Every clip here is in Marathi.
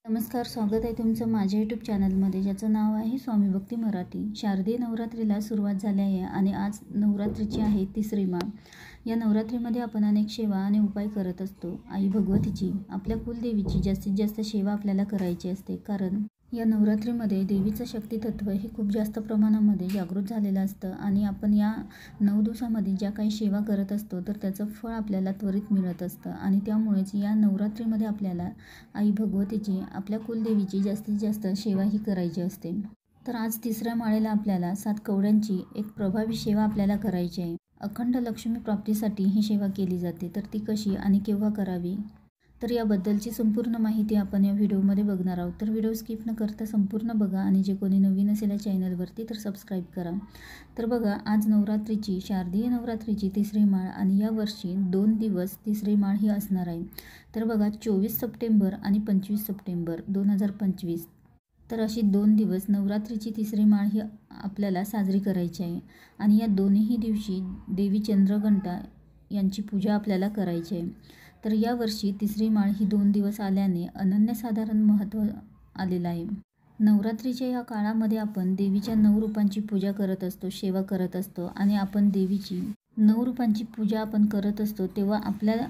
नमस्कार, स्वागत आहे तुमचं माझ्या यूट्यूब चॅनलमध्ये, ज्याचं नाव आहे स्वामी भक्ती मराठी. शारदीय नवरात्रीला सुरुवात झाली आहे आणि आज नवरात्रीची आहे तिसरी माळ. या नवरात्रीमध्ये आपण अनेक सेवा आणि उपाय करत असतो. आई भगवतीची, आपल्या कुलदेवीची जास्तीत जास्त सेवा आपल्याला करायची असते, कारण या नवरात्रीमध्ये देवीचं शक्तितत्व हे खूप जास्त प्रमाणामध्ये जागृत झालेलं असतं आणि आपण या 9 दिवसामध्ये ज्या काही सेवा करत असतो तर त्याचं फळ आपल्याला त्वरित मिळत असतं. आणि त्यामुळेच या नवरात्रीमध्ये आपल्याला आई भगवतीची, आपल्या कुलदेवीची जास्तीत जास्त सेवा ही करायची असते. तर आज तिसऱ्या माळेला आपल्याला 7 कवड्यांची एक प्रभावी सेवा आपल्याला करायची आहे. अखंड लक्ष्मी प्राप्तीसाठी ही सेवा केली जाते. तर ती कशी आणि केव्हा करावी, तर याबद्दलची संपूर्ण माहिती आपण या व्हिडिओमध्ये बघणार आहोत. तर व्हिडिओ स्किप न करता संपूर्ण बघा आणि जे कोणी नवीन असेल या चॅनलवरती तर सबस्क्राईब करा. तर बघा, आज नवरात्रीची, शारदीय नवरात्रीची तिसरी माळ आणि या वर्षी 2 दिवस तिसरी माळ ही असणार आहे. तर बघा, 24 सप्टेंबर आणि 25 सप्टेंबर 2025, तर अशी 2 दिवस नवरात्रीची तिसरी माळ ही आपल्याला साजरी करायची आहे. आणि या दोन्ही दिवशी देवी चंद्रघंटा यांची पूजा आपल्याला करायची आहे. तर यावर्षी तिसरी माळ ही 2 दिवस आल्याने अनन्यसाधारण महत्त्व आलेलं आहे. नवरात्रीच्या या काळामध्ये आपण देवीच्या 9 रूपांची पूजा करत असतो, सेवा करत असतो. आणि आपण देवीची 9 रूपांची पूजा आपण करत असतो तेव्हा आपल्याला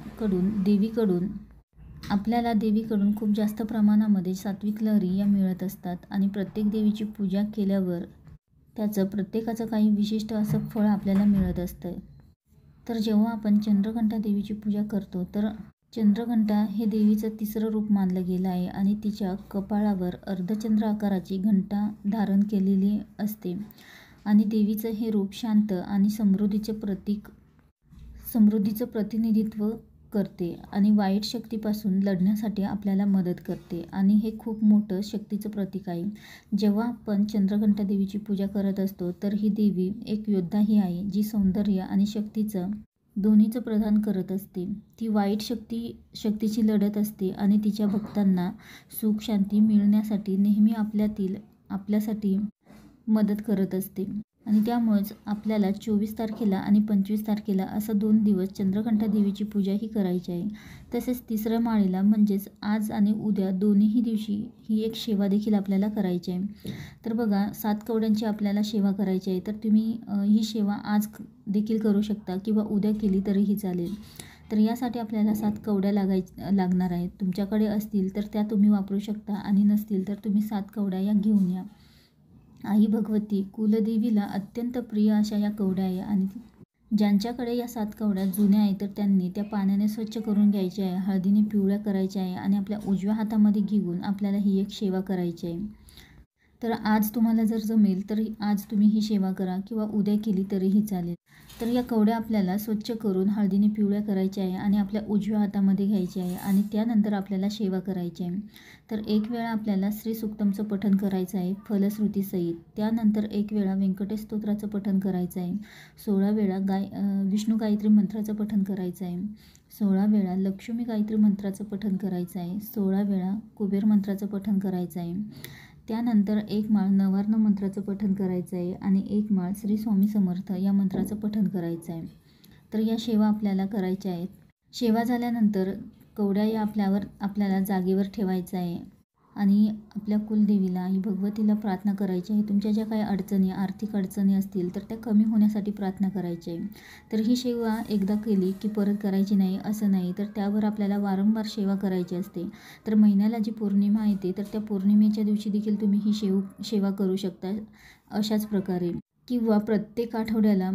देवीकडून खूप जास्त प्रमाणामध्ये सात्विक लहरी या मिळत असतात. आणि प्रत्येक देवीची पूजा केल्यावर त्याचं प्रत्येकाचं काही विशिष्ट असं फळ आपल्याला मिळत असतं. तर जेव्हा आपण चंद्रघंटा देवीची पूजा करतो तर चंद्रघंटा हे देवीचं तिसरं रूप मानलं गेलं आहे आणि तिच्या कपाळावर अर्धचंद्र आकाराची घंटा धारण केलेली असते. आणि देवीचं हे रूप शांत आणि समृद्धीचं प्रतिनिधित्व करते आणि वाईट शक्तीपासून लढण्यासाठी आपल्याला मदत करते. आणि हे खूप मोठं शक्तीचं प्रतीक आहे. जेव्हा आपण चंद्रघंटा देवीची पूजा करत असतो तर ही देवी एक योद्धा ही आहे, जी सौंदर्य आणि शक्तीचं दोन्हीचं प्रदान करत असते. ती वाईट शक्तीची लढत असते आणि तिच्या भक्तांना सुख शांती मिळण्यासाठी नेहमी आपल्यासाठी मदत करत असते. आणि त्यामुळेच आपल्याला 24 तारखेला आणि 25 तारखेला असं 2 दिवस चंद्रघंटा देवीची पूजा ही करायची आहे. तसेच तिसऱ्या माळेला म्हणजेच आज आणि उद्या दोन्ही दिवशी ही एक सेवा देखील आपल्याला करायची आहे. तर बघा, 7 कवड्यांची आपल्याला सेवा करायची आहे. तर तुम्ही ही सेवा आज देखील करू शकता किंवा उद्या केली तरीही चालेल. तर यासाठी आपल्याला 7 कवड्या लागणार आहेत. तुमच्याकडे असतील तर त्या तुम्ही वापरू शकता आणि नसतील तर तुम्ही 7 कवड्या या घेऊन या. आई भगवती कुलदेवीला अत्यंत प्रिय अशा या कवड्या आहे. आणि ज्यांच्याकडे या 7 कवड्या जुन्या आहेत तर त्यांनी त्या पाण्याने स्वच्छ करून घ्यायच्या आहे, हळदीने पिवळ्या करायच्या आहे आणि आपल्या उजव्या हातामध्ये घेऊन आपल्याला ही एक सेवा करायची आहे. तर आज तुम्हाला जर जमेल तर आज तुम्ही ही सेवा करा किंवा उद्या केली तरीही चालेल. तर या कवड्या आपल्याला स्वच्छ करून हळदीने पिवळ्या करायच्या आहे आणि आपल्या उजव्या हातामध्ये घ्यायची आहे आणि त्यानंतर आपल्याला सेवा करायची आहे. तर एक वेळा आपल्याला श्री सुक्तमचं पठण करायचं आहे फलश्रुतीसहित. त्यानंतर एक वेळा व्यंकटेश स्तोत्राचं पठण करायचं आहे. 16 वेळा विष्णू गायत्री मंत्राचं पठण करायचं आहे. 16 वेळा लक्ष्मी गायत्री मंत्राचं पठण करायचं आहे. 16 वेळा कुबेर मंत्राचं पठण करायचं आहे. त्यानंतर एक माळ नवार्ण मंत्राचं पठण करायचं आहे आणि एक माळ श्री स्वामी समर्थ या मंत्राचं पठण करायचं आहे. तर या सेवा आपल्याला करायच्या आहेत. सेवा झाल्यानंतर कवड्या या आपल्याला जागेवर ठेवायचं आहे आणि आपल्या कुलदेवीला आई भगवतीला प्रार्थना करायची आहे. तुमच्या ज्या काही अडचणी, आर्थिक अडचणी असतील तर त्या कमी होण्यासाठी प्रार्थना करायची आहे. तर ही सेवा एकदा केली की परत करायची नाही असं नाही, तर त्यावर आपल्याला वारंवार सेवा करायची असते. तर महिन्याला जी पौर्णिमा येते तर त्या पौर्णिमेच्या दिवशी देखील तुम्ही ही सेवा करू शकता अशाच प्रकारे. किंवा प्रत्येक आठवड्याला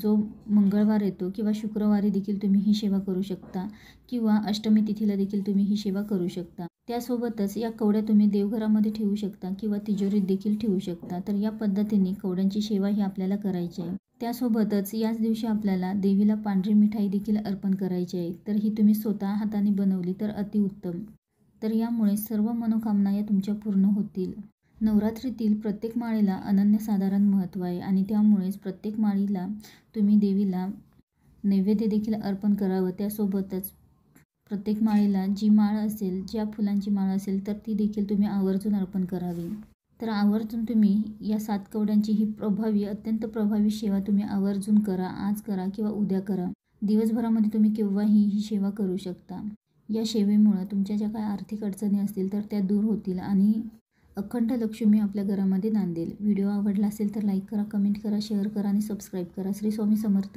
जो मंगळवार येतो किंवा शुक्रवारी देखील तुम्ही ही सेवा करू शकता किंवा अष्टमी तिथीला देखील तुम्ही ही सेवा करू शकता. त्यासोबतच या कवड्या तुम्ही देवघरामध्ये ठेवू शकता किंवा तिजोरीत देखील ठेवू शकता. तर या पद्धतीने कवड्यांची सेवा ही आपल्याला करायची आहे. त्यासोबतच याच दिवशी आपल्याला देवीला पांढरी मिठाई देखील अर्पण करायची आहे. तर ही तुम्ही स्वतः हाताने बनवली तर अतिउत्तम. तर यामुळे सर्व मनोकामना या तुमच्या पूर्ण होतील. नवरात्रीतील प्रत्येक माळेला अनन्यसाधारण महत्त्व आहे आणि त्यामुळेच प्रत्येक माळीला तुम्ही देवीला नैवेद्य देखील अर्पण करावं. त्यासोबतच प्रत्येक माळेला जी माळ असेल, ज्या फुलांची माळ असेल तर ती देखील तुम्ही आवर्जून अर्पण करावी. तर आवर्जून तुम्ही या 7 कवड्यांची ही अत्यंत प्रभावी सेवा तुम्ही आवर्जून करा. आज करा किंवा उद्या करा. दिवसभरामध्ये तुम्ही केव्हाही ही सेवा करू शकता. या सेवेमुळं तुमच्या ज्या काही आर्थिक अडचणी असतील तर त्या दूर होतील आणि अखंड लक्ष्मी आपल्या घरामध्ये नांदेल. व्हिडिओ आवडला असेल तर लाईक करा, कमेंट करा, शेअर करा आणि सबस्क्राईब करा. श्री स्वामी समर्थ.